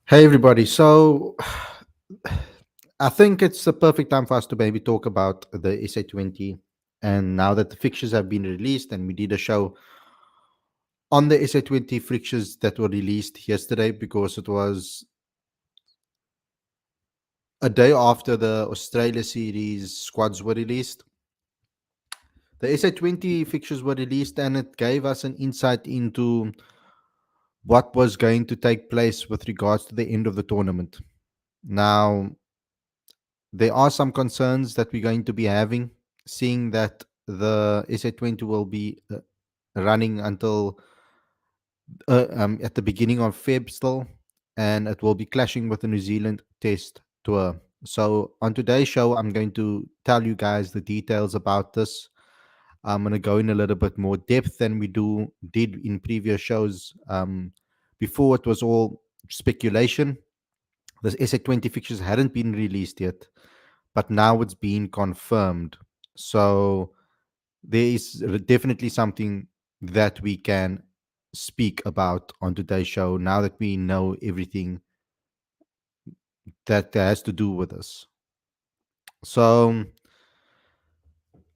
Hey everybody. So I think it's the perfect time for us to maybe talk about the SA20. And now that the fixtures have been released, and we did a show on the SA20 fixtures that were released yesterday because it was a day after the Australia series squads were released. The SA20 fixtures were released, and it gave us an insight into what was going to take place with regards to the end of the tournament. Now, there are some concerns that we're going to be having, seeing that the SA20 will be running until at the beginning of Feb still, and it will be clashing with the New Zealand Test Tour. So on today's show, I'm going to tell you guys the details about this. I'm going to go in a little bit more depth than we did in previous shows. Before it was all speculation. The SA20 fixtures hadn't been released yet, but now it's been confirmed. So there is definitely something that we can speak about on today's show now that we know everything that has to do with us. So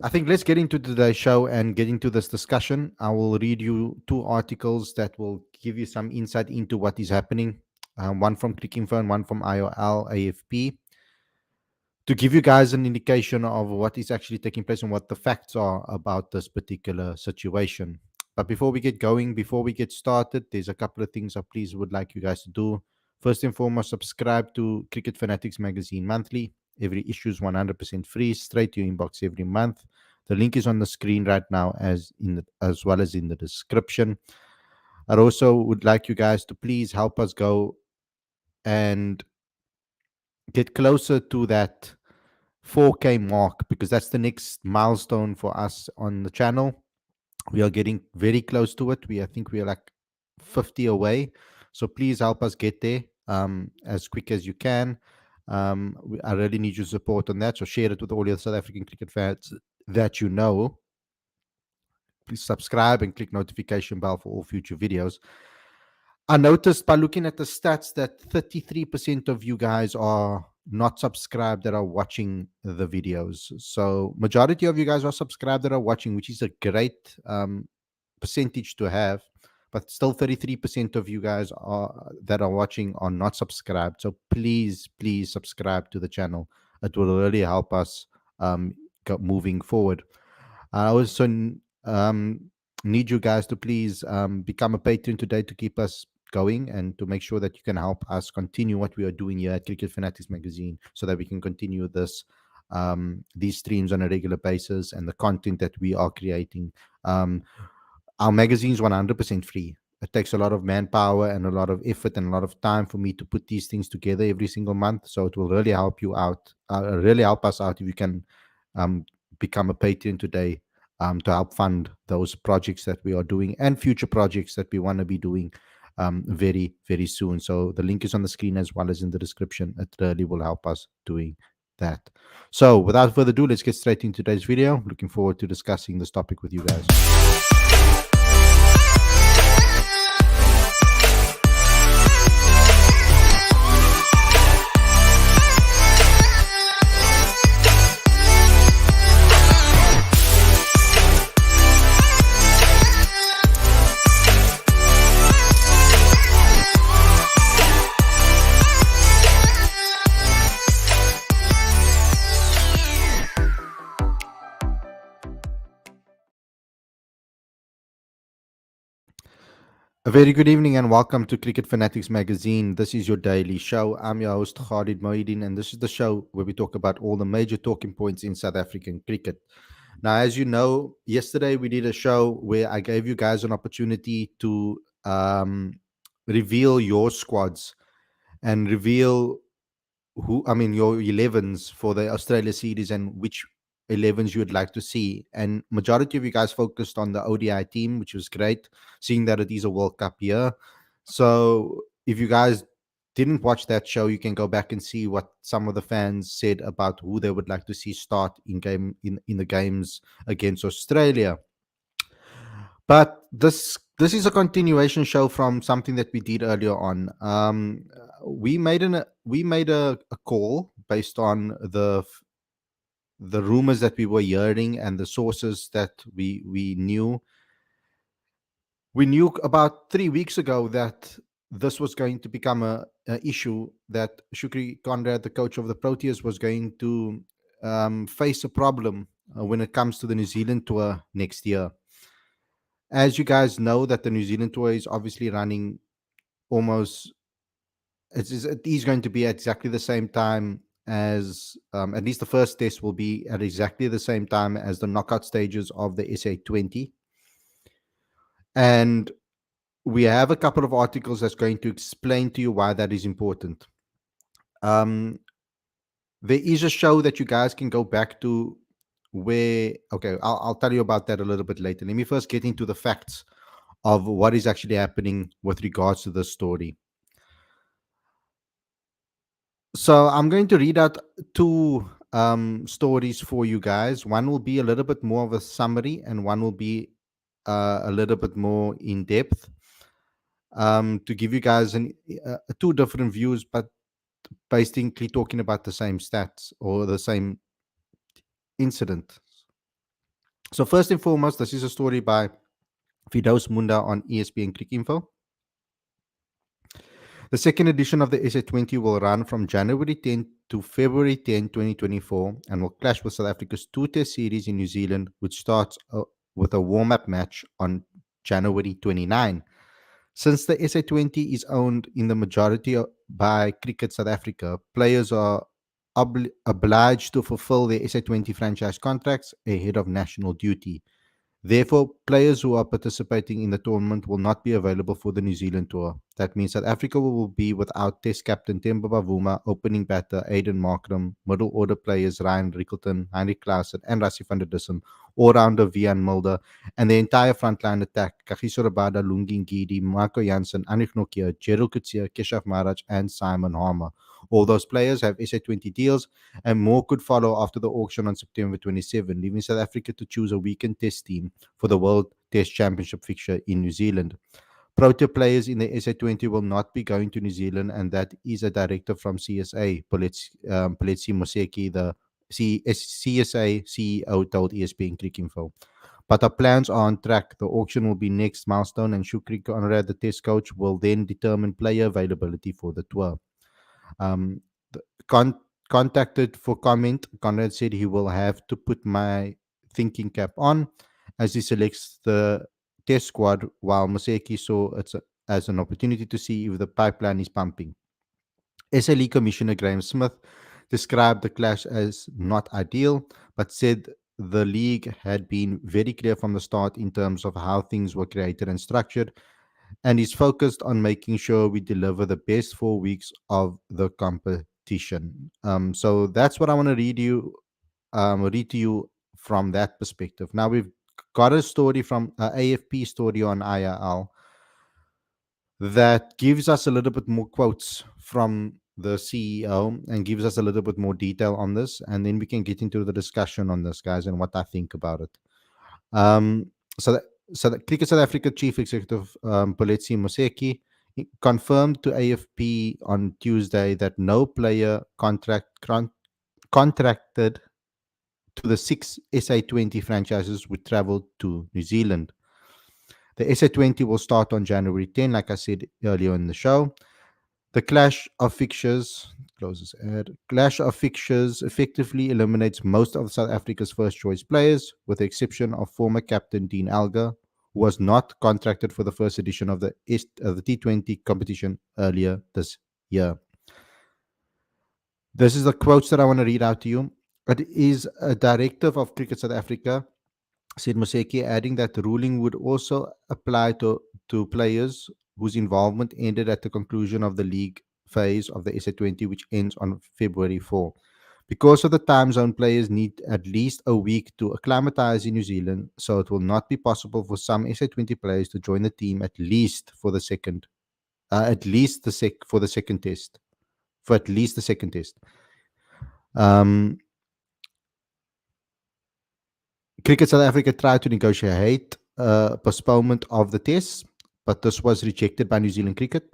I think let's get into today's show and get into this discussion. I will read you two articles that will give you some insight into what is happening. One from Clickinfo and one from IOL AFP, to give you guys an indication of what is actually taking place and what the facts are about this particular situation. But before we get going, before we get started, there's a couple of things I please would like you guys to do. First and foremost, subscribe to Cricket Fanatics Magazine monthly. Every issue is 100% free, straight to your inbox every month. The link is on the screen right now, as well as in the description. I also would like you guys to please help us go and get closer to that 4K mark, because that's the next milestone for us on the channel. We are getting very close to it. I think we are like 50 away. So please help us get there as quick as you can. I really need your support on that. So share it with all your South African cricket fans that you know. Please subscribe and click notification bell for all future videos. I noticed by looking at the stats that 33% of you guys are not subscribed that are watching the videos. So majority of you guys are subscribed that are watching, which is a great percentage to have. But still 33% of you guys that are watching are not subscribed. So please subscribe to the channel. It will really help us moving forward. I also need you guys to please become a patron today to keep us going and to make sure that you can help us continue what we are doing here at Cricket Fanatics Magazine, so that we can continue these streams on a regular basis and the content that we are creating. Our magazine is 100% free. It takes a lot of manpower and a lot of effort and a lot of time for me to put these things together every single month. So it will really help you out, really help us out if you can become a patron today, to help fund those projects that we are doing and future projects that we want to be doing very, very soon. So the link is on the screen as well as in the description. It really will help us doing that. So without further ado, let's get straight into today's video. Looking forward to discussing this topic with you guys. A very good evening and welcome to Cricket Fanatics Magazine. This is your daily show. I'm your host, Khalid Mohideen, and this is the show where we talk about all the major talking points in South African cricket. Now, as you know, yesterday we did a show where I gave you guys an opportunity to reveal your squads and reveal your 11s for the Australia series and which 11s you would like to see. And majority of you guys focused on the ODI team, which was great, seeing that it is a World Cup year. So if you guys didn't watch that show, you can go back and see what some of the fans said about who they would like to see start in the games against Australia. But this This is a continuation show from something that we did earlier on. We made a call based on the rumors that we were hearing and the sources that we knew about 3 weeks ago that this was going to become a issue, that Shukri Conrad, the coach of the Proteas, was going to face a problem when it comes to the New Zealand tour next year. As you guys know, that the New Zealand tour is obviously running almost, it is going to be at exactly the same time as, at least the first test will be at exactly the same time as the knockout stages of the SA20. And we have a couple of articles that's going to explain to you why that is important. Um, there is a show that you guys can go back to where, okay, I'll tell you about that a little bit later. Let me first get into the facts of what is actually happening with regards to this story. So I'm going to read out two stories for you guys. One will be a little bit more of a summary, and one will be a little bit more in depth, to give you guys two different views, but basically talking about the same stats or the same incident. So first and foremost, this is a story by Fidos Munda on ESPN Cricket Info. The second edition of the SA20 will run from January 10 to February 10, 2024, and will clash with South Africa's two-test series in New Zealand, which starts with a warm-up match on January 29. Since the SA20 is owned in the majority by Cricket South Africa, players are obliged to fulfill their SA20 franchise contracts ahead of national duty. Therefore, players who are participating in the tournament will not be available for the New Zealand tour. That means South Africa will be without Test captain Temba Bavuma, opening batter Aiden Markram, middle order players Ryan Rickleton, Heinrich Klaassen, and Rassie van der Dussen, all-rounder Vian Mulder, and the entire frontline attack, Kagiso Rabada, Lungi Ngidi, Marco Jansen, Anich Nokia, Gerald Kutsia, Keshav Maharaj, and Simon Harmer. All those players have SA20 deals, and more could follow after the auction on September 27, leaving South Africa to choose a weekend test team for the World Test Championship fixture in New Zealand. Protea players in the SA20 will not be going to New Zealand, and that is a directive from CSA. Poletsi Moseki, the CSA CEO, told ESPN Cricket Info. But our plans are on track. The auction will be next milestone, and Shukri Conrad, the test coach, will then determine player availability for the tour. Um, the contacted for comment, Conrad said he will have to put my thinking cap on as he selects the test squad, while Moseki saw it as an opportunity to see if the pipeline is pumping. SLE Commissioner Graham Smith described the clash as not ideal, but said the league had been very clear from the start in terms of how things were created and structured, and is focused on making sure we deliver the best 4 weeks of the competition. So that's what I want to read to you from that perspective. Now we've got a story from AFP story on IRL that gives us a little bit more quotes from the CEO and gives us a little bit more detail on this, and then we can get into the discussion on this, guys, and what I think about it. Um, so, that, so the Cricket South Africa Chief Executive Poletsi Moseki confirmed to AFP on Tuesday that no player contracted to the 6 SA20 franchises would travel to New Zealand. The SA20 will start on January 10, like I said earlier in the show. The clash of fixtures effectively eliminates most of South Africa's first choice players, with the exception of former captain Dean Alger, who was not contracted for the first edition of the T20 competition earlier this year. This is the quotes that I want to read out to you. It is a directive of Cricket South Africa, said Moseki, adding that the ruling would also apply to players whose involvement ended at the conclusion of the league phase of the SA20, which ends on February 4. Because of the time zone, players need at least a week to acclimatize in New Zealand, so it will not be possible for some SA20 players to join the team at least for the second, for the second test, for at least the second test. Cricket South Africa tried to negotiate postponement of the tests, but this was rejected by New Zealand Cricket.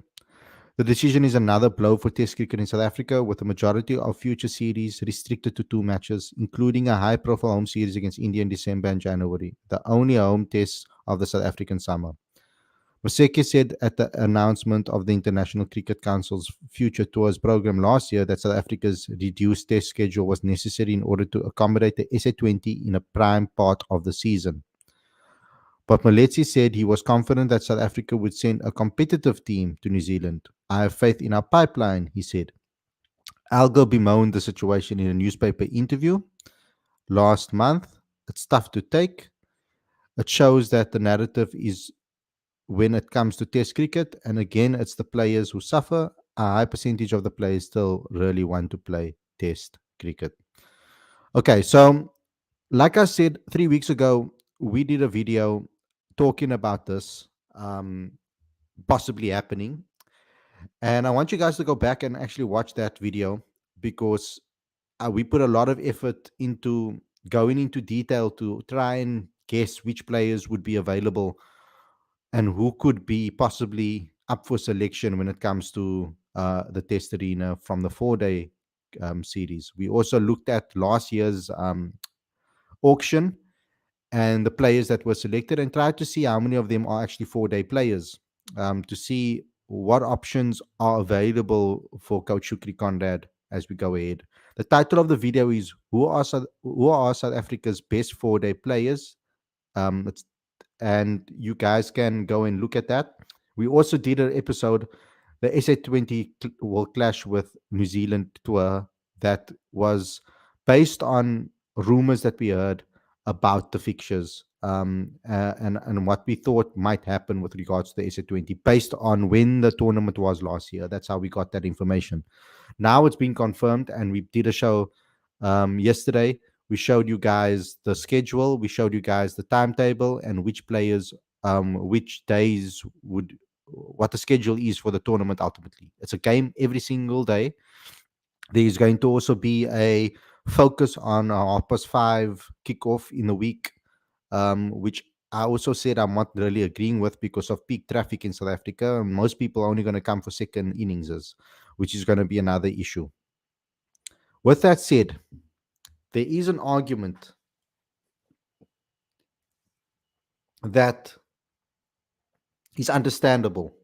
The decision is another blow for Test cricket in South Africa, with the majority of future series restricted to two matches, including a high profile home series against India in December and January, the only home test of the South African summer. Moseke said at the announcement of the International Cricket Council's Future Tours program last year that South Africa's reduced test schedule was necessary in order to accommodate the SA20 in a prime part of the season. But Moletsi said he was confident that South Africa would send a competitive team to New Zealand. I have faith in our pipeline, he said. Algo bemoaned the situation in a newspaper interview last month. It's tough to take. It shows that the narrative is when it comes to Test cricket, and again, it's the players who suffer. A high percentage of the players still really want to play Test cricket. Okay, so like I said 3 weeks ago, we did a video talking about this possibly happening. And I want you guys to go back and actually watch that video because we put a lot of effort into going into detail to try and guess which players would be available and who could be possibly up for selection when it comes to the test arena from the 4 day series. We also looked at last year's auction and the players that were selected and tried to see how many of them are actually 4 day players, to see what options are available for Coach Shukri Conrad as we go ahead. The title of the video is who are South Africa's best 4 day players? It's and you guys can go and look at that. We also did an episode, the SA20 will clash with New Zealand tour, that was based on rumors that we heard about the fixtures, and what we thought might happen with regards to the SA20 based on when the tournament was last year. That's how we got that information. Now it's been confirmed, and we did a show yesterday. We showed you guys the schedule, we showed you guys the timetable, and which players, which days would, what the schedule is for the tournament ultimately. It's a game every single day. There's going to also be a focus on a 5:30 kickoff in the week, which I also said I'm not really agreeing with because of peak traffic in South Africa. Most people are only going to come for second innings, which is going to be another issue. With that said, there is an argument that is understandable.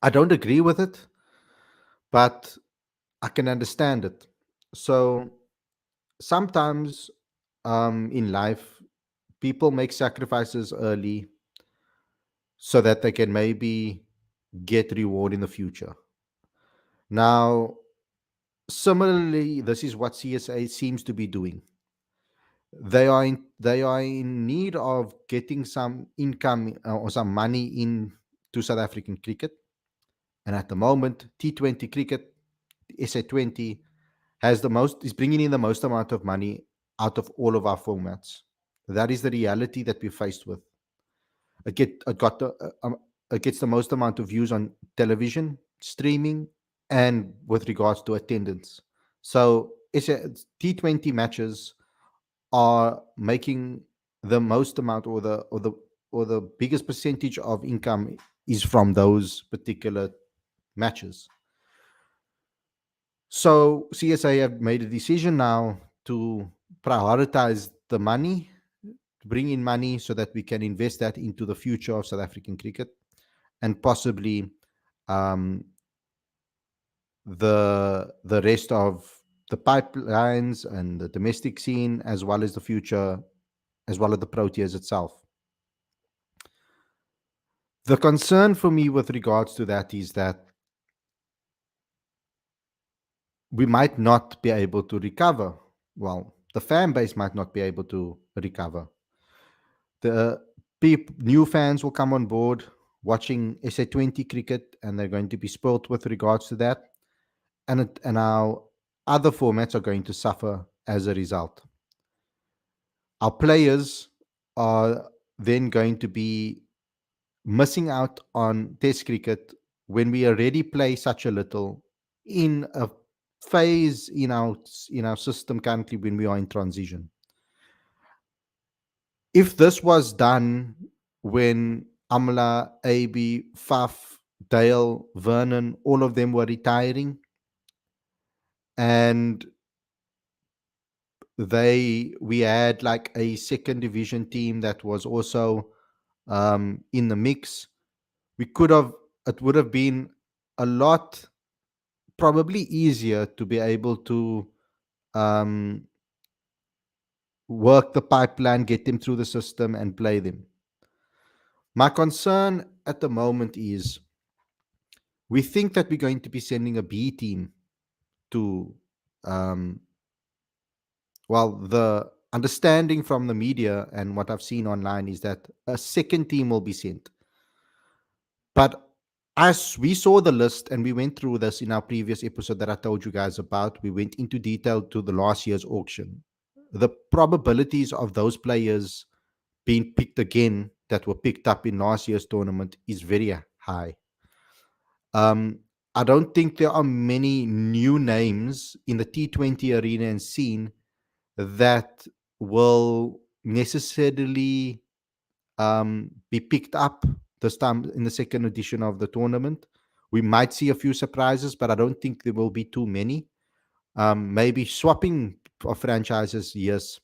I don't agree with it, but I can understand it. So sometimes in life, people make sacrifices early so that they can maybe get reward in the future. Now, similarly, this is what CSA seems to be doing. They are in need of getting some income or some money in to South African cricket, and at the moment, T20 cricket, SA20 has the most, is bringing in the most amount of money out of all of our formats. That is the reality that we're faced with. It gets the most amount of views on television, streaming, and with regards to attendance. So T20 matches are making the most amount, or the biggest percentage of income is from those particular matches. So CSA have made a decision now to prioritize the money, to bring in money so that we can invest that into the future of South African cricket and possibly um, the rest of the pipelines and the domestic scene, as well as the future, as well as the Proteas itself. The concern for me with regards to that is that we might not be able to recover. Well, the fan base might not be able to recover. The new fans will come on board watching SA20 cricket, and they're going to be spoilt with regards to that. And our other formats are going to suffer as a result. Our players are then going to be missing out on Test cricket when we already play such a little in a phase in our system currently when we are in transition. If this was done when Amla, AB, Faf, Dale, Vernon, all of them were retiring. And we had like a second division team that was also in the mix. We could have, it would have been a lot probably easier to be able to um, work the pipeline, get them through the system, and play them. My concern at the moment is we think that we're going to be sending a B team to, um, well, the understanding from the media and what I've seen online is that a second team will be sent. But as we saw the list and we went through this in our previous episode that I told you guys about, we went into detail to the last year's auction. The probabilities of those players being picked again that were picked up in last year's tournament is very high. Um, I don't think there are many new names in the T20 arena and scene that will necessarily be picked up this time in the second edition of the tournament. We might see a few surprises, but I don't think there will be too many. Maybe swapping of franchises, yes.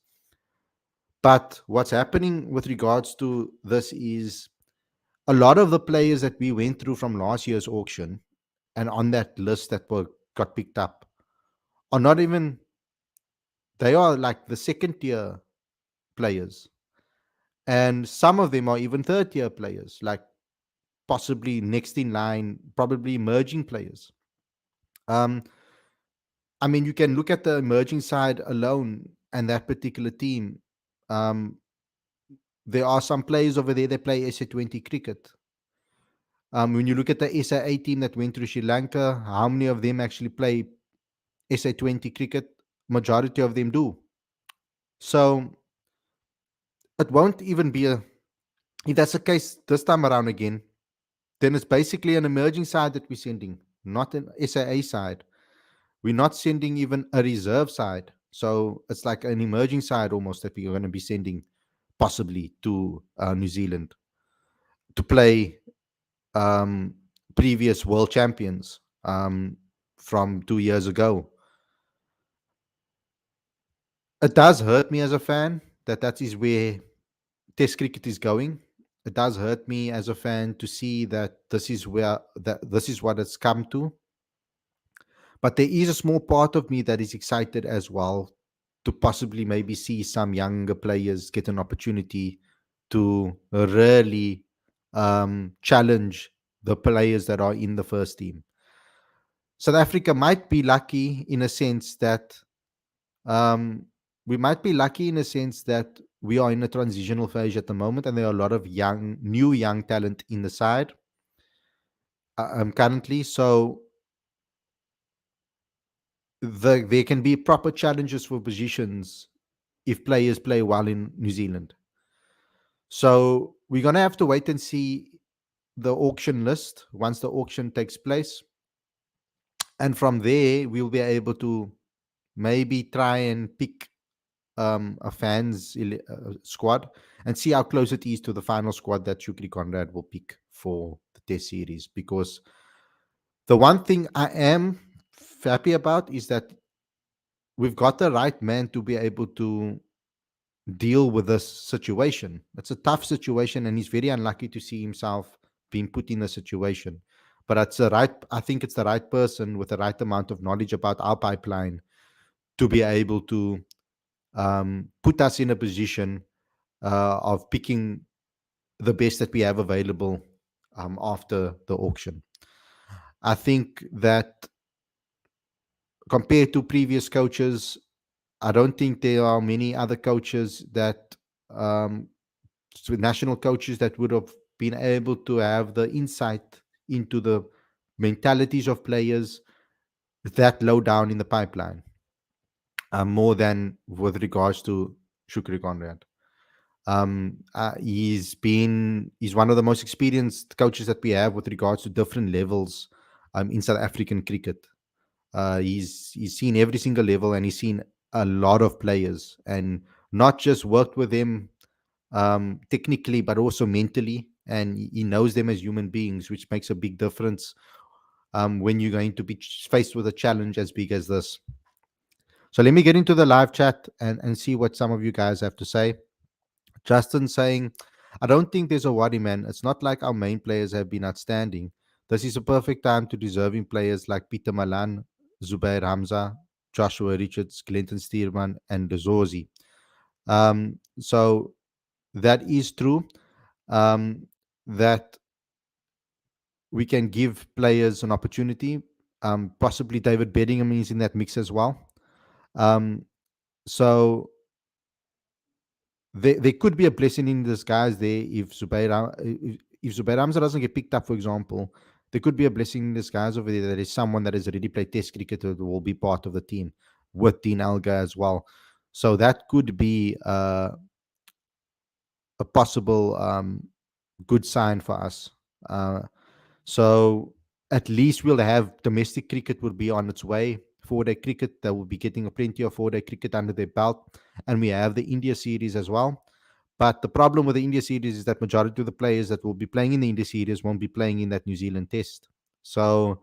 But what's happening with regards to this is a lot of the players that we went through from last year's auction and on that list that were got picked up are not even, they are like the second tier players. And some of them are even third tier players, like possibly next in line, probably emerging players. Um, I mean, you can look at the emerging side alone and that particular team. Um, there are some players over there that play SA20 cricket. When you look at the SA team that went through Sri Lanka, how many of them actually play SA20 cricket? Majority of them do. So it won't even be a, if that's the case this time around again, then it's basically an emerging side that we're sending, not an SAA side. We're not sending even a reserve side. So it's like an emerging side almost that we're going to be sending possibly to New Zealand to play previous world champions from 2 years ago. It does hurt me as a fan that that is where Test cricket is going. It does hurt me as a fan to see that this is where that this is what it's come to. But there is a small part of me that is excited as well to possibly maybe see some younger players get an opportunity to really challenge the players that are in the first team. South Africa might be lucky in a sense that um, we might be lucky in a sense that we are in a transitional phase at the moment, and there are a lot of new young talent in the side currently. So there can be proper challenges for positions if players play well in New Zealand. So we're gonna have to wait and see the auction list once the auction takes place, and from there we'll be able to maybe try and pick a squad and see how close it is to the final squad that Shukri Conrad will pick for the Test series. Because the one thing I am happy about is that we've got the right man to be able to deal with this situation. It's a tough situation, and he's very unlucky to see himself being put in a situation. But it's the right. I think it's the right person with the right amount of knowledge about our pipeline to be able to put us in a position of picking the best that we have available after the auction. I think that compared to previous coaches, I don't think there are many other coaches that um, national coaches that would have been able to have the insight into the mentalities of players that low down in the pipeline, more than with regards to Shukri Conrad. He's one of the most experienced coaches that we have with regards to different levels in South African cricket. He's seen every single level, and he's seen a lot of players, and not just worked with them technically, but also mentally and he knows them as human beings, which makes a big difference when you're going to be faced with a challenge as big as this. So let me get into the live chat and see what some of you guys have to say. Justin saying, I don't think there's a worry, man. It's not like our main players have been outstanding. This is a perfect time to deserving players like Peter Malan, Zubair Hamza, Joshua Richards, Clinton Steerman, and Dezozi. So that is true. That we can give players an opportunity. Possibly David Bedingham is in that mix as well. Um, so there could be a blessing in disguise there if if Zubair Hamza doesn't get picked up, for example. There could be a blessing in disguise over there that is someone that has already played Test cricket that will be part of the team with Dean Elgar as well. So that could be a possible good sign for us. Uh, so at least we'll have domestic cricket will be on its way. 4-day cricket, they will be getting a plenty of 4-day cricket under their belt, and we have the India series as well. But the problem with the India series is that majority of the players that will be playing in the India series won't be playing in that New Zealand test. So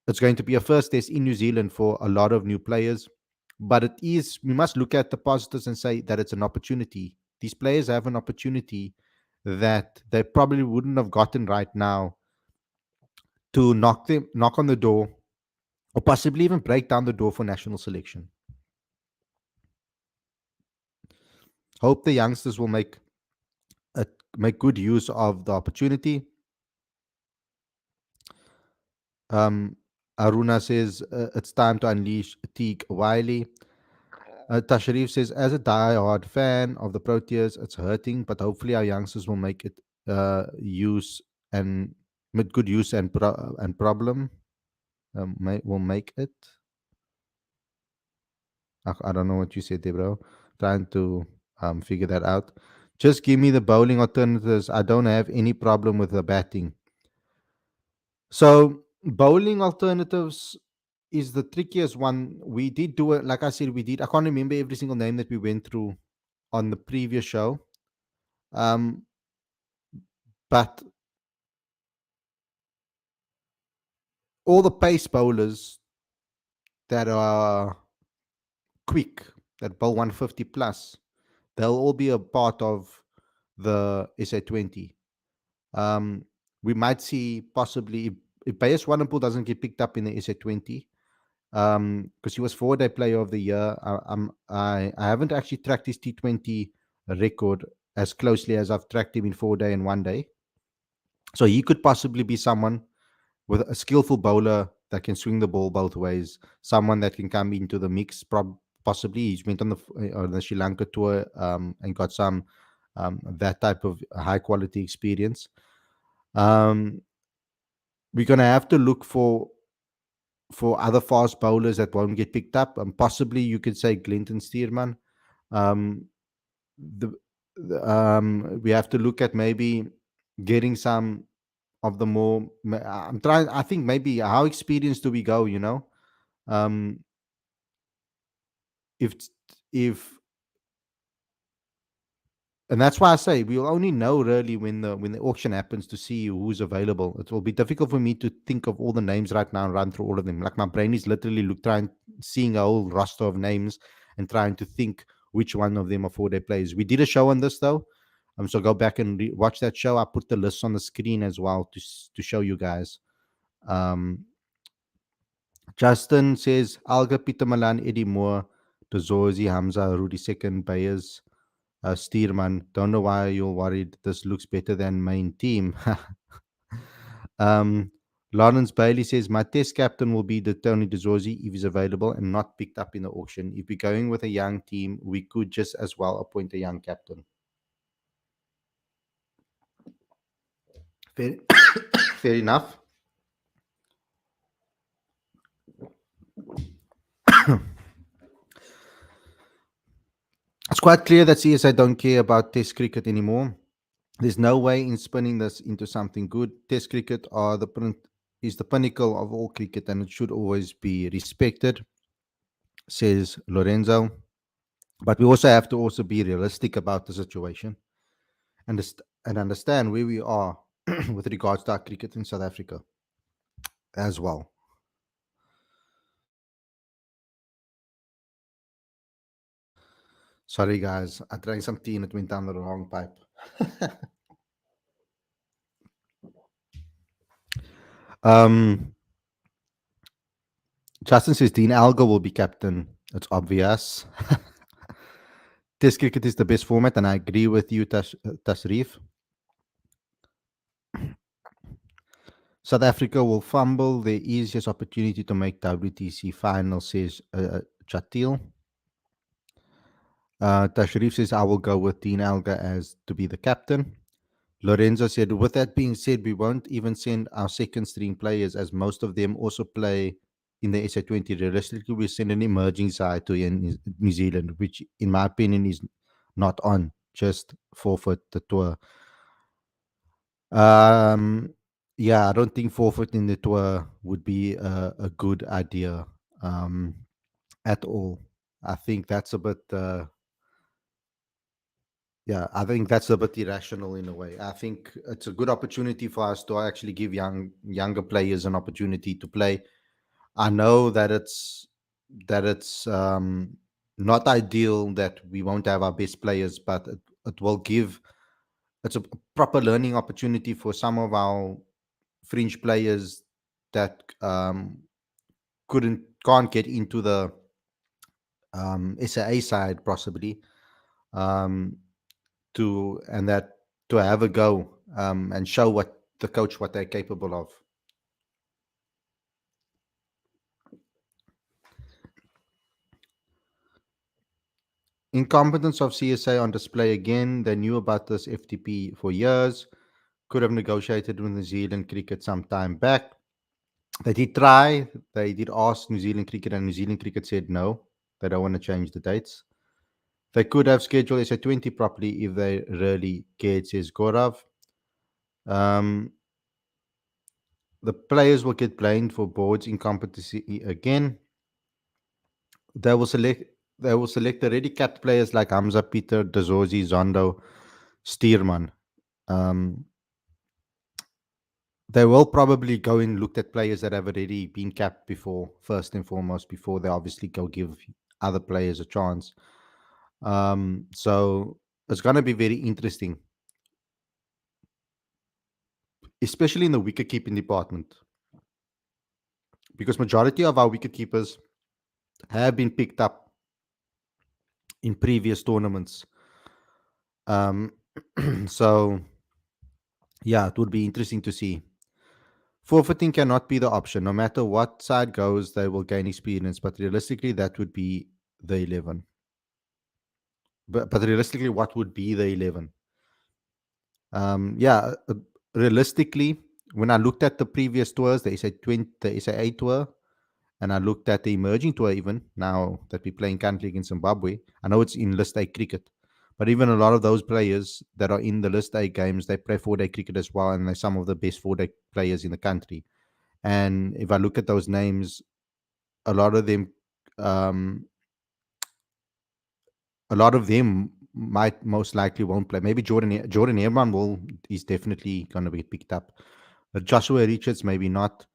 it's going to be a first test in New Zealand for a lot of new players. But it is, we must look at the positives and say that it's an opportunity. These players have an opportunity that they probably wouldn't have gotten right now to knock on the door, or possibly even break down the door for national selection. Hope the youngsters will a, make good use of the opportunity. Um, Aruna says it's time to unleash Teague Wiley. Tasharif says, as a die-hard fan of the Proteas, it's hurting, but hopefully our youngsters will make it use and make good use and problem will make it. I don't know what you said there, bro. Trying to figure that out. Just give me the bowling alternatives. I don't have any problem with the batting. So bowling alternatives is the trickiest one. We did do it, like I said, we did. I can't remember every single name that we went through on the previous show. Um, but all the pace bowlers that are quick, that bowl 150 plus, they'll all be a part of the SA20. We might see possibly if Bayes Swanepoel doesn't get picked up in the SA20, because he was 4-day player of the year. I haven't actually tracked his T20 record as closely as I've tracked him in 4-day and 1-day. So he could possibly be someone with a skillful bowler that can swing the ball both ways, someone that can come into the mix. Possibly he's went on the Sri Lanka tour and got some that type of high quality experience. We're gonna have to look for other fast bowlers that won't get picked up, and possibly you could say Clinton Steerman. Um, the, we have to look at maybe getting some of the more. I'm trying. I think maybe how experienced do we go? Um, if if and that's why I say we'll only know really when the auction happens to see who's available. It will be difficult for me to think of all the names right now and run through all of them. Like my brain is literally trying seeing a whole roster of names and trying to think which one of them are 4-day players. We did a show on this though, so go back and watch that show. I put the list on the screen as well to show you guys. Um, Justin says Alga, Peter Malan, Eddie Moore, Dezozi, Hamza, Rudy Second, Bayers, Steerman. Don't know why you're worried. This looks better than main team. um, Lawrence Bailey says my test captain will be the Tony Dezozi if he's available and not picked up in the auction. If we're going with a young team, we could just as well appoint a young captain. Fair, fair enough. It's quite clear that CSA don't care about Test cricket anymore. There's no way in spinning this into something good. Test cricket is the pinnacle of all cricket, and it should always be respected, says Lorenzo. But we also have to also be realistic about the situation. and understand where we are with regards to our cricket in South Africa as well. Sorry, guys, I drank some tea and it went down the wrong pipe. um, Justin says Dean Alga will be captain. It's obvious. Test cricket is the best format, and I agree with you, Tasrif. South Africa will fumble their easiest opportunity to make WTC final, says Chatil. Tashrif says, I will go with Dean Alga as to be the captain. Lorenzo said, with that being said, we won't even send our second string players as most of them also play in the SA20. Realistically, we send an emerging side to New Zealand, which, in my opinion, is not on, just forfeit the tour. Um, yeah, I don't think forfeiting the tour would be a good idea at all. I think that's a bit, yeah, I think that's a bit irrational in a way. I think it's a good opportunity for us to actually give younger players an opportunity to play. I know that it's not ideal that we won't have our best players, but it will give it's a proper learning opportunity for some of our fringe players that can't get into the SAA side possibly um, to and that to have a go and show what the coach what they're capable of. Incompetence of CSA on display again. They knew about this FTP for years. Could have negotiated with New Zealand cricket some time back. They did try. They did ask New Zealand cricket, and New Zealand cricket said no. They don't want to change the dates. They could have scheduled SA20 properly if they really cared, says Gaurav. Um, the players will get blamed for board's incompetency again. They will select they will select already capped players like Hamza, Peter, Dazorzi, Zondo, Steerman. Um, they will probably go and look at players that have already been capped before, first and foremost, before they obviously go give other players a chance. So it's going to be very interesting, especially in the wicket keeping department, because majority of our wicket keepers have been picked up in previous tournaments. Um, so yeah, it would be interesting to see. Forfeiting cannot be the option. No matter what side goes, they will gain experience. But realistically, that would be the 11. But realistically, what would be the 11? Yeah, realistically, when I looked at the previous tours, the SA20, the SA8 tour, and I looked at the emerging tour, even now that we're playing currently against Zimbabwe, I know it's in List A cricket, but even a lot of those players that are in the List A games, they play 4-day cricket as well, and they're some of the best 4-day players in the country. And if I look at those names, a lot of them, um, a lot of them might most likely won't play. Maybe Jordan Airman will is definitely going to be picked up. But Joshua Richards, maybe not.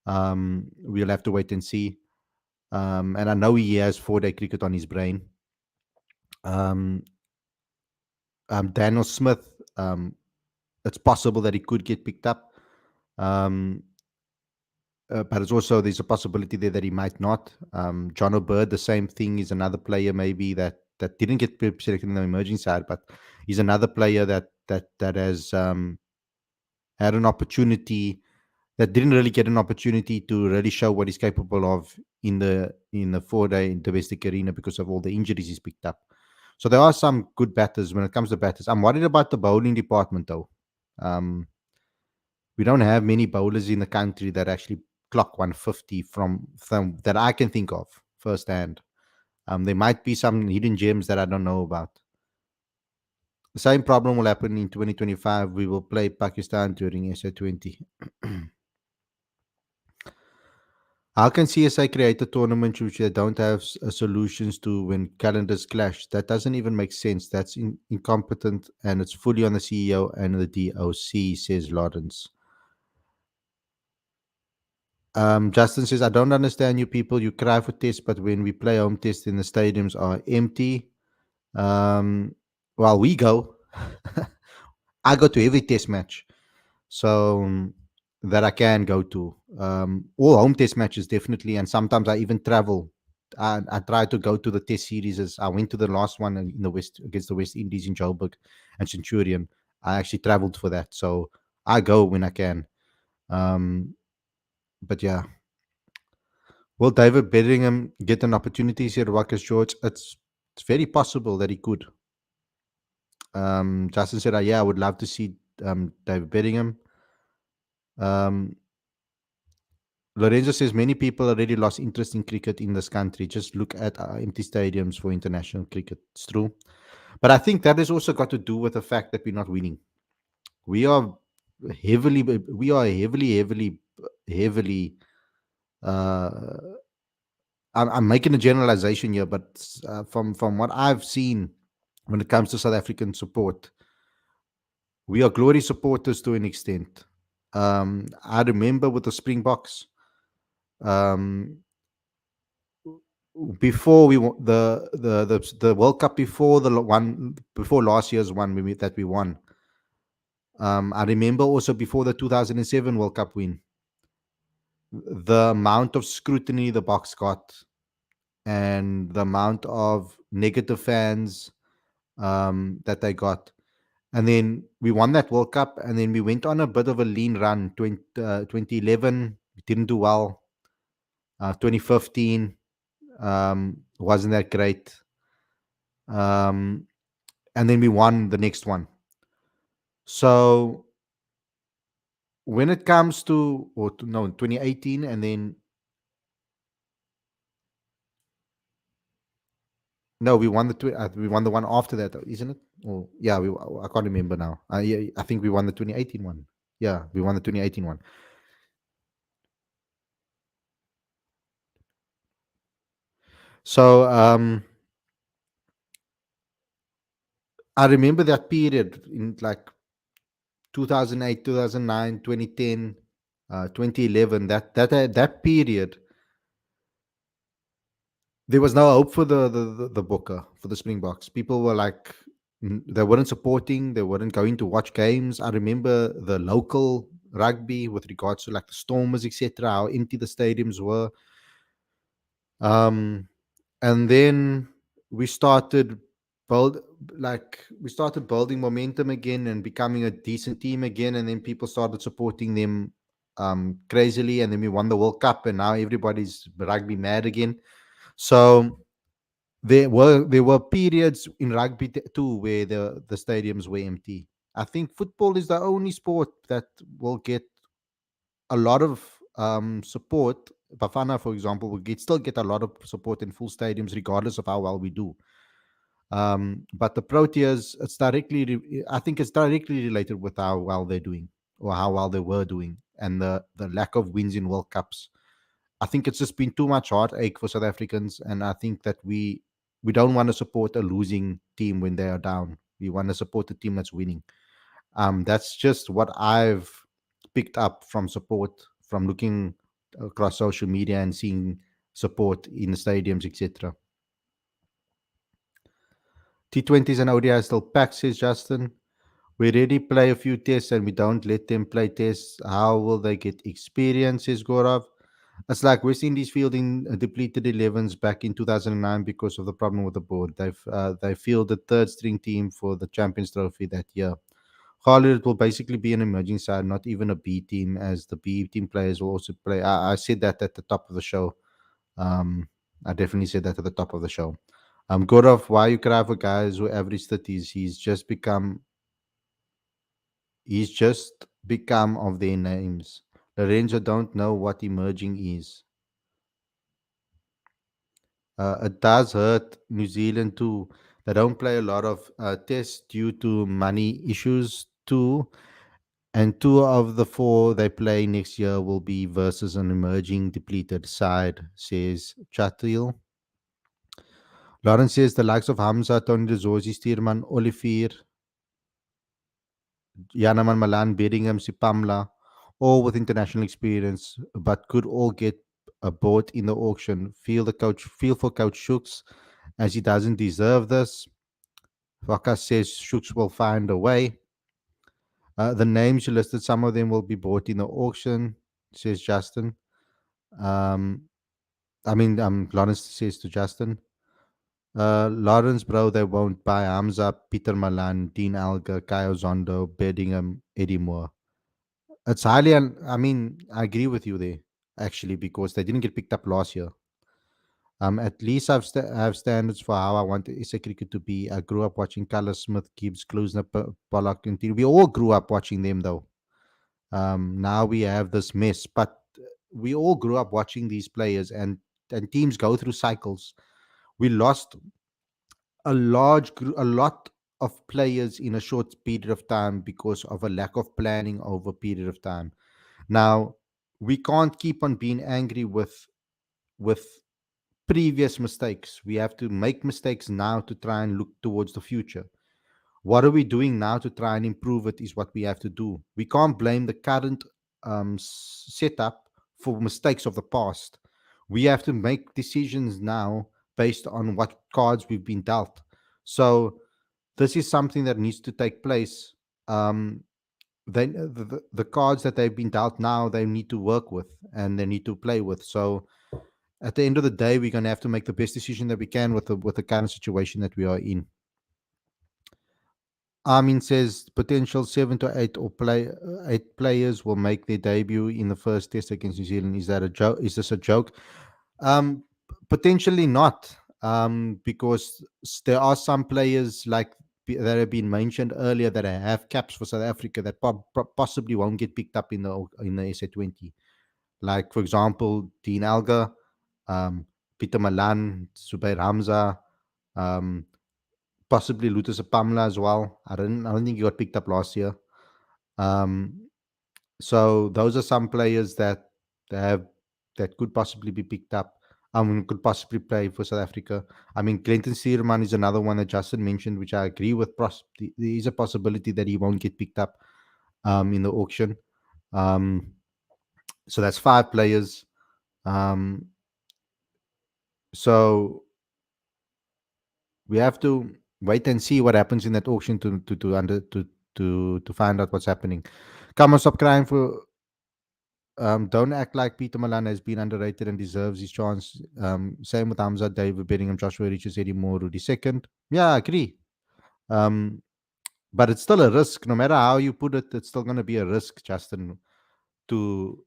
We'll have to wait and see. And I know he has 4-day cricket on his brain. Um, Daniel Smith, it's possible that he could get picked up. Um, but it's also there's a possibility there that he might not. John O'Bird, the same thing, is another player maybe that didn't get selected in the emerging side, but he's another player that has had an opportunity that didn't really get an opportunity to really show what he's capable of in the 4-day domestic arena because of all the injuries he's picked up. So there are some good batters when it comes to batters. I'm worried about the bowling department though. Um, we don't have many bowlers in the country that actually clock 150 from that I can think of firsthand. There might be some hidden gems that I don't know about. The same problem will happen in 2025. We will play Pakistan during SA20. How can CSA create a tournament which they don't have solutions to when calendars clash? That doesn't even make sense. That's incompetent and it's fully on the CEO and the DOC, says Lawrence. Justin says, I don't understand you people. You cry for tests, but when we play home tests, then the stadiums are empty. Um, well, we go. I go to every test match. So that I can go to. All home test matches, definitely. And sometimes I even travel. I try to go to the test series. As I went to the last one in the West against the West Indies in Joburg and Centurion. I actually traveled for that. So I go when I can. Um, but yeah, will David Bedingham get an opportunity here at Wackers George? It's very possible that he could. Justin said, yeah, I would love to see David Bedingham. Um, Lorenzo says many people already lost interest in cricket in this country. Just look at our empty stadiums for international cricket. It's true. But I think that has also got to do with the fact that we're not winning. We are heavily. Uh, I'm making a generalization here, but from what I've seen when it comes to South African support, we are glory supporters to an extent. I remember with the Springboks, um, before the World Cup before one before last year's one that we won. I remember also before the 2007 World Cup win, the amount of scrutiny the box got and the amount of negative fans that they got. And then we won that World Cup, and then we went on a bit of a lean run. 2011, we didn't do well. 2015 wasn't that great. Um, and then we won the next one. So when it comes to, no, 2018, and then no, we won the one after that, isn't it? Oh, yeah, I can't remember now. Yeah, I think we won the 2018 one. Yeah, we won the 2018 one. So I remember that period in like 2008, 2009, 2010, 2011. That period, there was no hope for the Booker, for the Springboks. People were like, they weren't supporting, they weren't going to watch games. I remember the local rugby with regards to like the Stormers, etc., how empty the stadiums were. Um, and then we started build we started building momentum again and becoming a decent team again, and then people started supporting them crazily, and then we won the World Cup, and now everybody's rugby mad again. So there were periods in rugby too where the stadiums were empty. I think football is the only sport that will get a lot of support. Bafana, for example, will still get a lot of support in full stadiums, regardless of how well we do. But the Proteas, I think it's directly related with how well they're doing or how well they were doing, and the lack of wins in World Cups. I think it's just been too much heartache for South Africans, and I think that we don't want to support a losing team when they are down. We want to support a team that's winning. That's just what I've picked up from support, from looking across social media and seeing support in the stadiums, etc. T20s and ODI still packed, says Justin. We already play a few tests and we don't let them play tests. How will they get experience, says Gaurav? It's like West Indies fielding depleted 11s back in 2009 because of the problem with the board. They fielded third string team for the Champions Trophy that year. Harlow will basically be an emerging side, not even a B team, as the B team players will also play. I said that at the top of the show. Um, I definitely said that at the top of the show. Gaurav, why you cry for guys who average 30s? He's just become of their names. Lorenzo don't know what emerging is. It does hurt New Zealand too. They don't play a lot of tests due to money issues too. And two of the four they play next year will be versus an emerging depleted side, says Chatil. Lawrence says the likes of Hamza, Tony Rizorzi, Steerman, Olivier, Yanaman Malan, Bedingham, Sipamla, all with international experience, but could all get a boat in the auction. Feel for Coach Shooks as he doesn't deserve this. Waka says Shooks will find a way. The names you listed, some of them will be bought in the auction, says Justin. Um, Lawrence says to Justin. Lawrence, bro, they won't buy Hamza, Peter Malan, Dean Alger, Kyle Zondo, Bedingham, Eddie Moore. It's I agree with you there, actually, because they didn't get picked up last year. At least I have standards for how I want SA cricket to be. I grew up watching Carlos Smith, Gibbs, Klusner, Pollock, and we all grew up watching them, though. Now we have this mess, but we all grew up watching these players, and teams go through cycles. We lost a lot of players in a short period of time because of a lack of planning over a period of time. Now we can't keep on being angry with previous mistakes. We have to make mistakes now to try and look towards the future. What are we doing now to try and improve it is what we have to do. We can't blame the current setup for mistakes of the past. We have to make decisions now based on what cards we've been dealt. So this is something that needs to take place. Then the cards that they've been dealt now, they need to work with and they need to play with. So at the end of the day, we're going to have to make the best decision that we can with the current situation that we are in. Armin says potential 8 players will make their debut in the first test against New Zealand. Is that a joke? Is this a joke? Um, Potentially not, because there are some players that have been mentioned earlier that have caps for South Africa that possibly won't get picked up in the SA20. Like for example, Dean Alga, Peter Malan, Zubair Hamza, um, possibly Lutus Pamla as well. I don't think he got picked up last year. Um, so those are some players have that could possibly be picked up. Could possibly play for South Africa. Clinton Searman is another one that Justin mentioned, which I agree with. There is a possibility that he won't get picked up in the auction. So that's 5 players. Um, so we have to wait and see what happens in that auction to find out what's happening. Come on, stop crying for. Don't act like Peter Malan has been underrated and deserves his chance. Same with Hamza, David Bedingham, Joshua Richards, Eddie Moore, Rudy second. Yeah, I agree. Um, but it's still a risk. No matter how you put it, it's still going to be a risk, Justin, to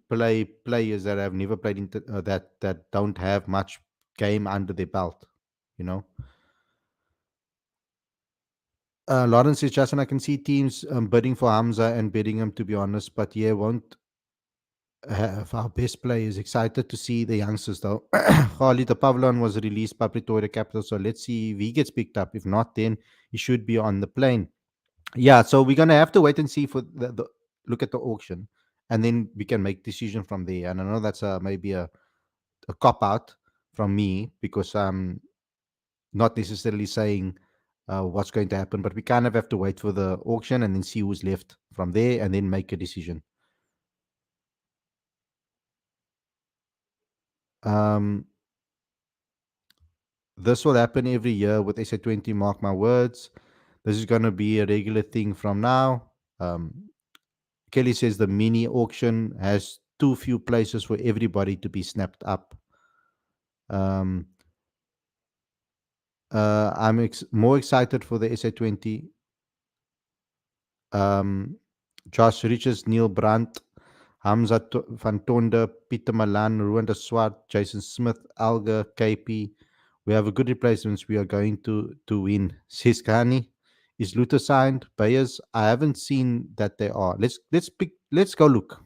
play players that have never played that don't have much game under their belt. You know. Lawrence says, Justin, I can see teams bidding for Hamza and Bedingham, to be honest, but yeah, won't have our best players. Excited to see the youngsters, though. Khalid Pavlon was released by Pretoria Capital, so let's see if he gets picked up. If not, then he should be on the plane. Yeah, so we're going to have to wait and see for the look at the auction, and then we can make decision from there. And I know that's maybe a cop out from me because I'm not necessarily saying what's going to happen, but we kind of have to wait for the auction and then see who's left from there and then make a decision. Um, this will happen every year with SA20, mark my words. This is going to be a regular thing from now. Kelly says the mini auction has too few places for everybody to be snapped up. Um, I'm more excited for the SA20. Josh Richards, Neil Brandt, Hamza van Tonde, Pieter Malan, Ruan de Swart, Jason Smith, Alga, KP. We have a good replacements. We are going to win. Siskani. Is Luther signed? Bayers? I haven't seen that they are. Let's go look.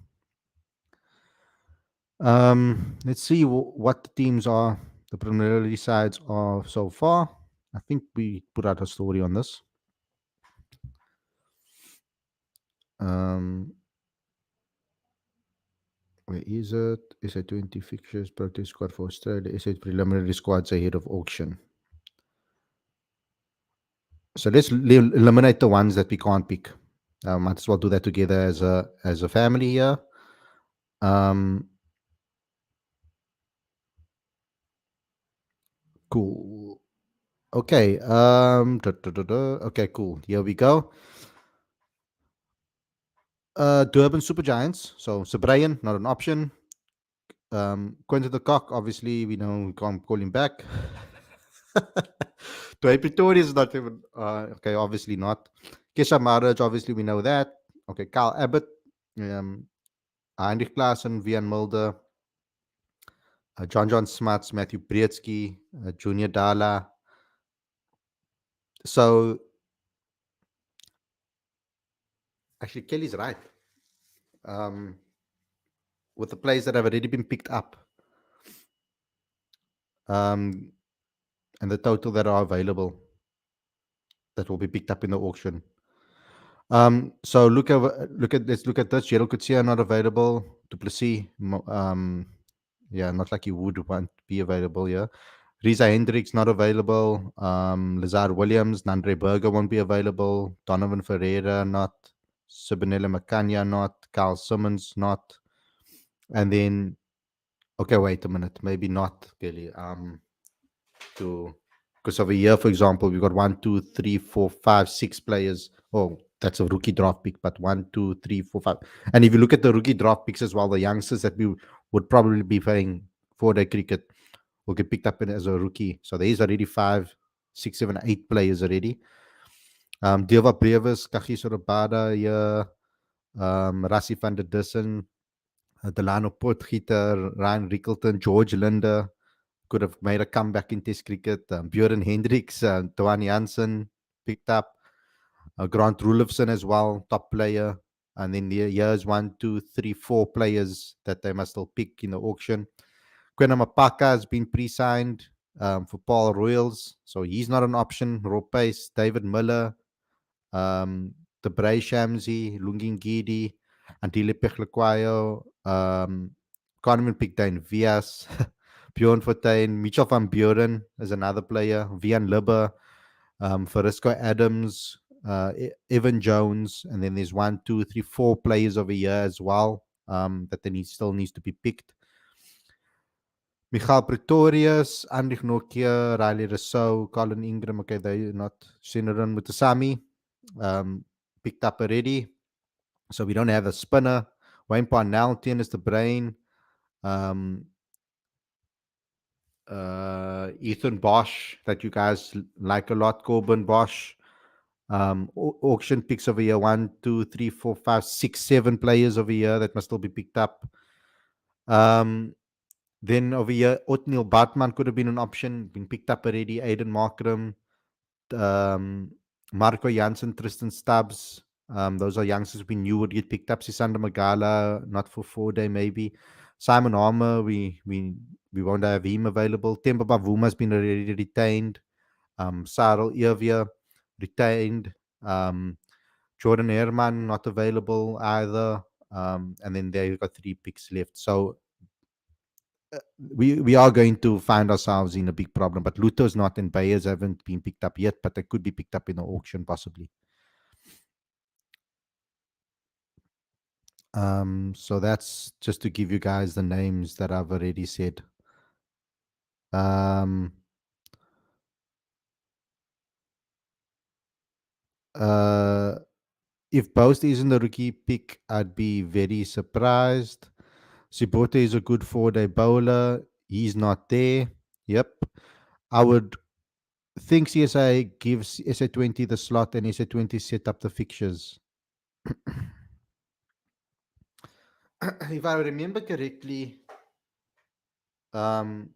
Let's see what the teams are. The preliminary sides are so far. I think we put out a story on this. Um, where is it? SA20 fixtures, protest squad for Australia, SA preliminary squads ahead of auction. So let's eliminate the ones that we can't pick. Might as well do that together as a family here. Um, cool. Okay. Okay, cool. Here we go. Durban Super Giants. So Sabrayan, not an option. Quentin the Cock, obviously, we know we can't call him back. Dwayne Pretoria is not even, okay, obviously not. Kesha Maraj, obviously, we know that. Okay, Carl Abbott, um, Heinrich Klaassen, Vian Mulder, John Smuts, Matthew Brietzky, Junior Dala. So, actually, Kelly's right. Um, with the players that have already been picked up, um, and the total that are available that will be picked up in the auction. So let's look at this. Gerald Coetzee not available. Duplessis, yeah, not like he would want to be available. Yeah, Risa Hendricks not available. Lazar Williams, Nandre Berger won't be available. Donovan Ferreira not. Sibinella Macania not. Carl Simmons not. And then, okay, wait a minute, maybe not Kelly. To because over here, for example, we've got 1, 2, 3, 4, 5, 6 players. Oh, that's a rookie draft pick, but 1, 2, 3, 4, 5. And if you look at the rookie draft picks as well, the youngsters that we would probably be playing 4-day cricket will get picked up as a rookie. So there is already 5, 6, 7, 8 players already. Deva Brevis, Kagiso Rabada, yeah, Rassi van der Dussen, Delano Potgieter, Ryan Rickleton, George Linder, could have made a comeback in Test cricket. Björn Hendricks, Dwayne Jansen picked up. Grant Rulofsson as well, top player. And then here's 1, 2, 3, 4 players that they must still pick in the auction. Quena Mapaka has been pre-signed for Paul Royals, so he's not an option. Rob Pace, David Miller, Debray Shamsi, Lungin Gidi, Antile Pechlekwayo, can't even pick Dane Vias, Bjorn Fortuin, Mitchell van Buren is another player, Vian Libber, Farisco Adams, Evan Jones, and then there's 1, 2, 3, 4 players over here as well that still needs to be picked. Michael Pretorius, Andrich Nokia, Riley Rousseau, Colin Ingram. Okay, they're not. Shinran Mutasami, picked up already. So we don't have a spinner. Wayne Parnell, is the brain. Um, Ethan Bosch, that you guys like a lot. Corbin Bosch. Auction picks over here 1, 2, 3, 4, 5, 6, 7 players over here that must still be picked up. Then over here, Othniel Bartman could have been an option, been picked up already. Aiden Markram, Marco Janssen, Tristan Stubbs. Those are youngsters we knew would get picked up. Sisanda Magala, not for 4-day maybe. Simon Armour, we won't have him available. Temba Bavuma has been already retained. Sarel Irvia, retained. Jordan Herman, not available either. And then they've got 3 picks left. So we are going to find ourselves in a big problem. But Luto's not, and Bayers haven't been picked up yet, but they could be picked up in the auction possibly. So that's just to give you guys the names that I've already said. Um, if Boast isn't the rookie pick, I'd be very surprised. Sibote is a good 4-day bowler. He's not there. Yep. I would think CSA gives SA20 the slot and SA20 set up the fixtures. If I remember correctly, um,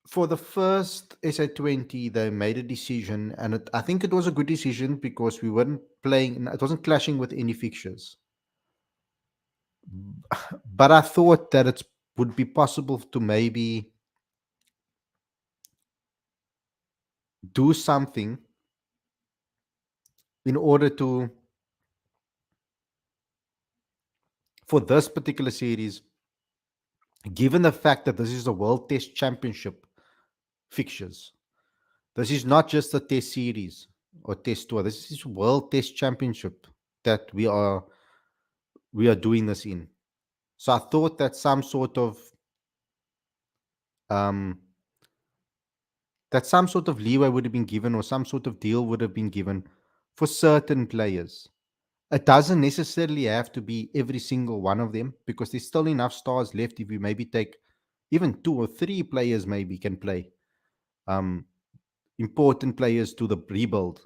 for the first SA20, they made a decision, and I think it was a good decision because we weren't playing, it wasn't clashing with any fixtures. But I thought that it would be possible to maybe do something in order to, for this particular series, given the fact that this is a World Test Championship fixtures. This is not just a test series or test tour. This is World Test Championship that we are doing this in. So I thought that um, some sort of leeway would have been given, or some sort of deal would have been given for certain players. It doesn't necessarily have to be every single one of them, because there's still enough stars left. If we maybe take even two or three players, maybe can play um, important players to the rebuild.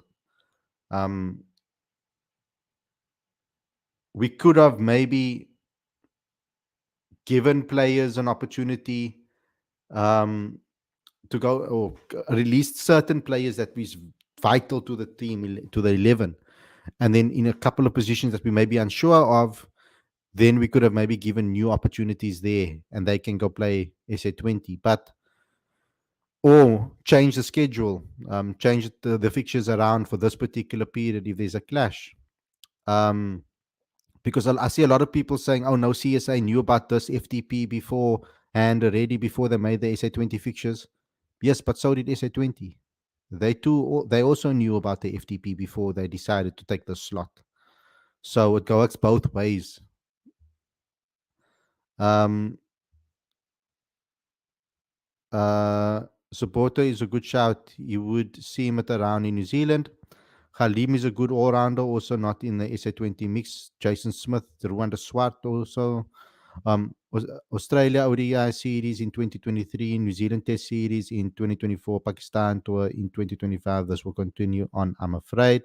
Um, we could have maybe given players an opportunity um, to go, or released certain players that was vital to the team, to the 11. And then in a couple of positions that we may be unsure of, then we could have maybe given new opportunities there and they can go play SA20. But, or change the schedule, change the fixtures around for this particular period if there's a clash. Um, because I see a lot of people saying, "Oh no, CSA knew about this FTP before and already before they made the SA20 fixtures." Yes, but so did SA20. They also knew about the FTP before they decided to take the slot. So it goes both ways. Um, uh, Supporter is a good shout. You would see him at around in New Zealand. Halim is a good all rounder, also not in the SA20 mix. Jason Smith, Rwanda Swart also. Australia ODI series in 2023, New Zealand Test series in 2024, Pakistan tour in 2025. This will continue on, I'm afraid.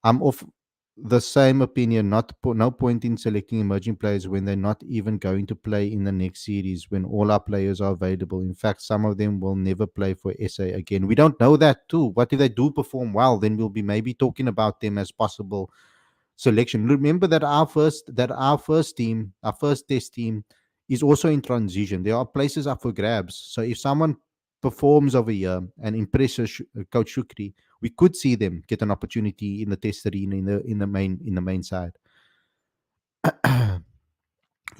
I'm of the same opinion. No point in selecting emerging players when they're not even going to play in the next series when all our players are available. In fact, some of them will never play for SA again. We don't know that too. What if they do perform well? Then we'll be maybe talking about them as possible selection. Remember that our first team, our first test team, is also in transition. There are places up for grabs. So if someone performs over here and impresses Coach Shukri, we could see them get an opportunity in the test arena in the main side.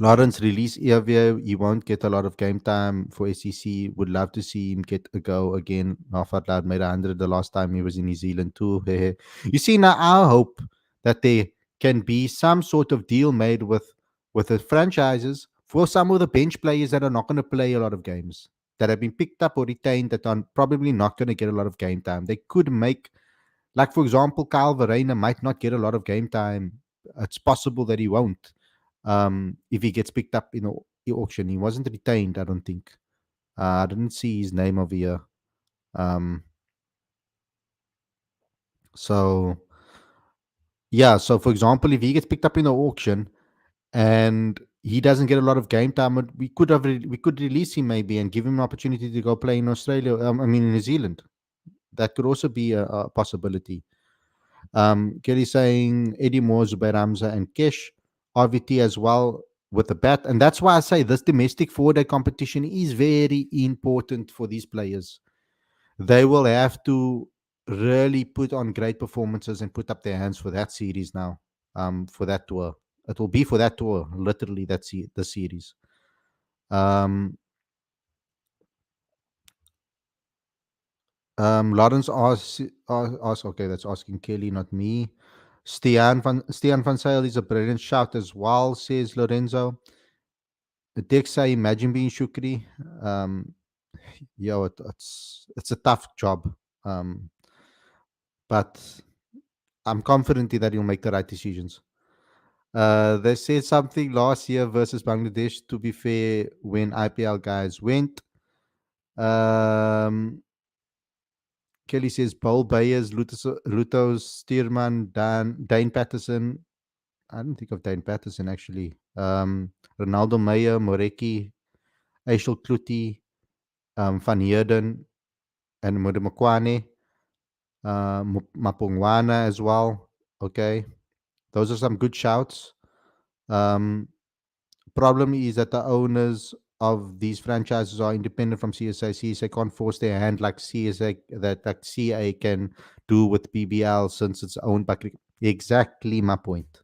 Lawrence release Eavia. He won't get a lot of game time for SEC. Would love to see him get a go again. Nafat made 100 the last time he was in New Zealand too. You see, now I hope that there can be some sort of deal made with the franchises for some of the bench players that are not going to play a lot of games, that have been picked up or retained, that are probably not going to get a lot of game time. They could make, like for example, Kyle Verreina might not get a lot of game time. It's possible that he won't, if he gets picked up in the auction. He wasn't retained, I don't think. I didn't see his name over here. Um, so yeah, so for example, if he gets picked up in the auction and he doesn't get a lot of game time, we could release him maybe and give him an opportunity to go play in Australia. I mean, in New Zealand. That could also be a possibility. Kelly saying Eddie Moore, Zubair Ramza, and Kesh, RVT as well with the bat. And that's why I say this domestic 4-day competition is very important for these players. They will have to really put on great performances and put up their hands for that series now, for that tour. It will be for that tour, literally, the series. Lawrence asks, okay, that's asking Kelly, not me. Stian van Sale is a brilliant shout as well, says Lorenzo. Dexa, imagine being Shukri. Um, it's a tough job. Um, but I'm confident that he'll make the right decisions. They said something last year versus Bangladesh, to be fair, when IPL guys went. Um, Kelly says Paul Bayers, Luto Steerman, Dane Patterson. I don't think of Dane Patterson actually. Ronaldo Meyer, Moreki, Aishel Kluti, Van Heerden, and Mudemakwane, Mapungwana as well. Okay, those are some good shouts. Um, Problem is that the owners of these franchises are independent from CSA. CSA can't force their hand like CSA that like CA can do with PBL since it's owned by exactly my point.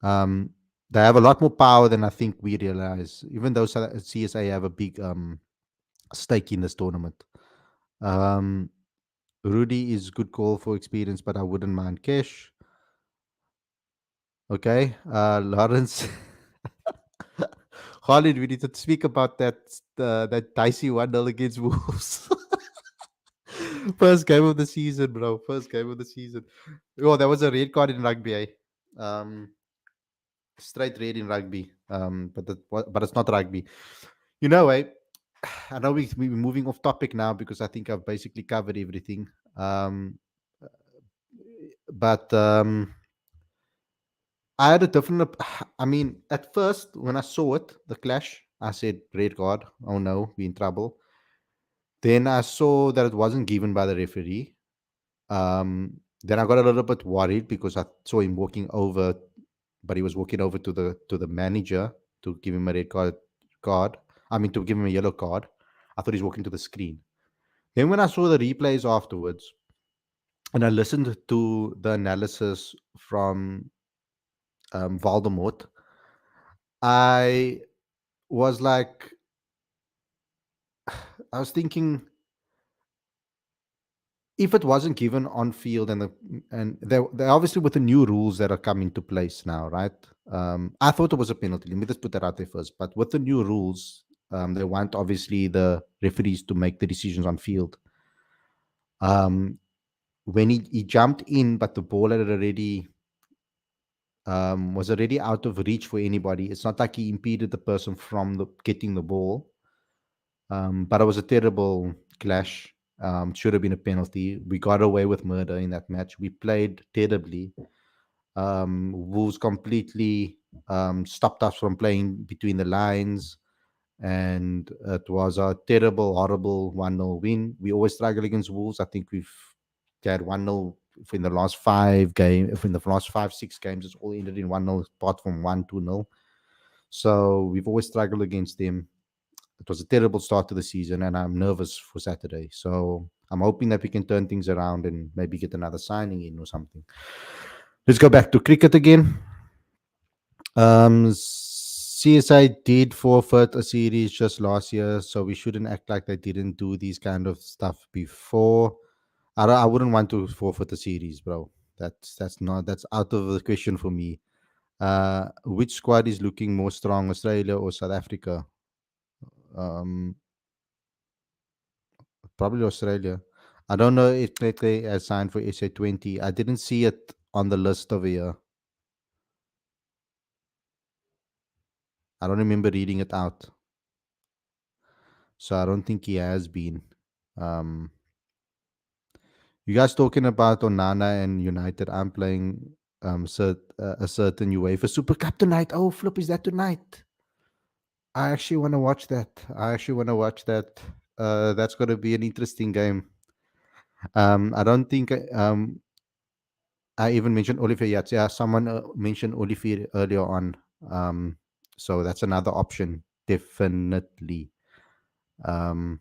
Um, they have a lot more power than I think we realize. Even though CSA have a big stake in this tournament. Um, Rudy is good call for experience, but I wouldn't mind Cash. Okay, Lawrence. Khalid, we need to speak about that dicey 1-0 against Wolves. First game of the season, bro. First game of the season. Oh, that was a red card in rugby. Eh? Um, straight red in rugby. But it's not rugby. You know, eh? I know we're moving off topic now because I think I've basically covered everything. Um, but I had a different. I mean, at first when I saw it, the clash, I said, "Red card. Oh no, we in trouble." Then I saw that it wasn't given by the referee. Then I got a little bit worried because I saw him walking over, but he was walking over to the manager to give him a red card. Card. I mean, to give him a yellow card. I thought he's walking to the screen. Then when I saw the replays afterwards, and I listened to the analysis from Voldemort, I was like, I was thinking, if it wasn't given on field and they obviously with the new rules that are coming into place now, right? I thought it was a penalty. Let me just put that out there first. But with the new rules, they want obviously the referees to make the decisions on field. Um, when he jumped in, but the ball had already was already out of reach for anybody. It's not like he impeded the person from getting the ball. But it was a terrible clash. Should have been a penalty. We got away with murder in that match. We played terribly. Wolves completely stopped us from playing between the lines, and it was a terrible, horrible 1-0 win. We always struggle against Wolves. I think we've had 1-0 in the last 5 games. In the last 5, 6 games, it's all ended in 1-0, apart from 1-2-0. So we've always struggled against them. It was a terrible start to the season, and I'm nervous for Saturday. So I'm hoping that we can turn things around and maybe get another signing in or something. Let's go back to cricket again. CSI did forfeit a series just last year, so we shouldn't act like they didn't do these kind of stuff before. I wouldn't want to forfeit a series, bro. That's out of the question for me. Which squad is looking more strong, Australia or South Africa? Um, Probably Australia. I don't know if they has signed for SA20. I didn't see it on the list over here. I don't remember reading it out. So I don't think he has been. Um, you guys talking about Onana and United? I'm playing a certain UEFA Super Cup tonight. Oh, flip, is that tonight? I actually want to watch that. That's going to be an interesting game. I don't think I even mentioned Olivier yet. Yeah, someone mentioned Olivier earlier on. Um, so that's another option, definitely. Um,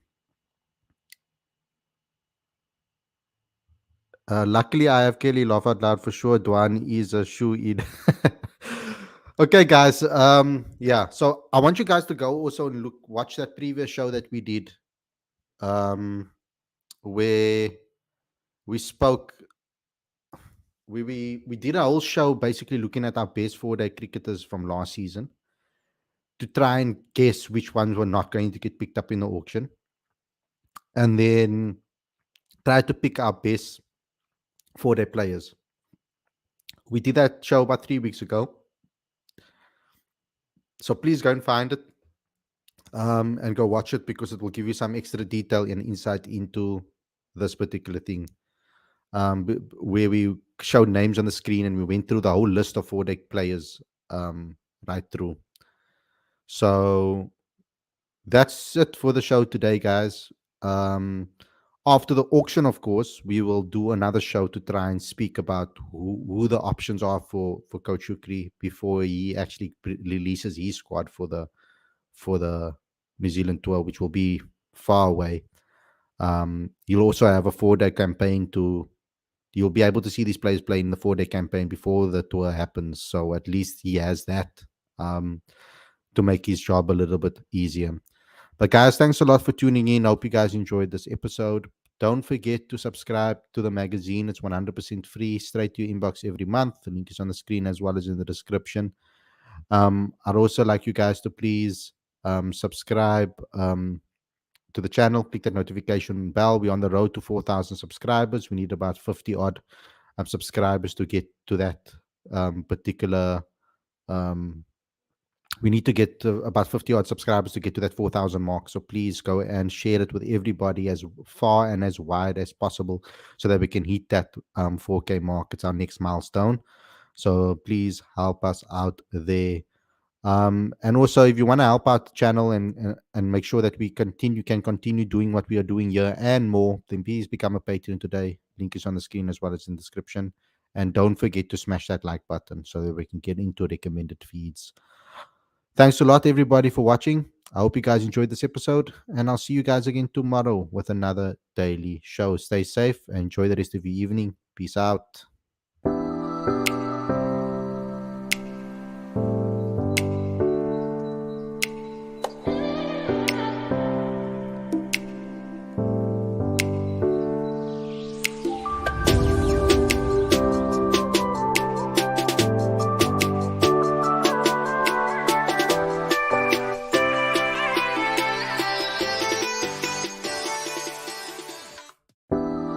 Luckily, I have Kelly laugh out loud for sure. Dwan is a shoe in. Okay, guys. Yeah. So I want you guys to go also and watch that previous show that we did, where we spoke. We did a whole show basically looking at our best 4-day cricketers from last season to try and guess which ones were not going to get picked up in the auction, and then try to pick our best 4-day players. We did that show about 3 weeks ago. So please go and find it and go watch it because it will give you some extra detail and insight into this particular thing. Where we showed names on the screen and we went through the whole list of 4-day players right through. So that's it for the show today, guys. After the auction, of course, we will do another show to try and speak about who the options are for Coach Shukri before he actually releases his squad for the for the New Zealand tour, which will be far away. You'll also have a 4-day campaign to. You'll be able to see these players play in the 4-day campaign before the tour happens. So at least he has that um, to make his job a little bit easier. But guys, thanks a lot for tuning in. I hope you guys enjoyed this episode. Don't forget to subscribe to the magazine. It's 100% free, straight to your inbox every month. The link is on the screen as well as in the description. I'd also like you guys to please subscribe to the channel. Click that notification bell. We're on the road to 4,000 subscribers. We need about 50 odd subscribers to get to that particular. Um, we need to get to about 50 odd subscribers to get to that 4,000 mark. So please go and share it with everybody as far and as wide as possible so that we can hit that 4K mark. It's our next milestone. So please help us out there. And also, if you want to help out the channel and make sure that we can continue doing what we are doing here and more, then please become a patron today. Link is on the screen as well as in the description. And don't forget to smash that like button so that we can get into recommended feeds. Thanks a lot, everybody, for watching. I hope you guys enjoyed this episode, and I'll see you guys again tomorrow with another daily show. Stay safe and enjoy the rest of your evening. Peace out.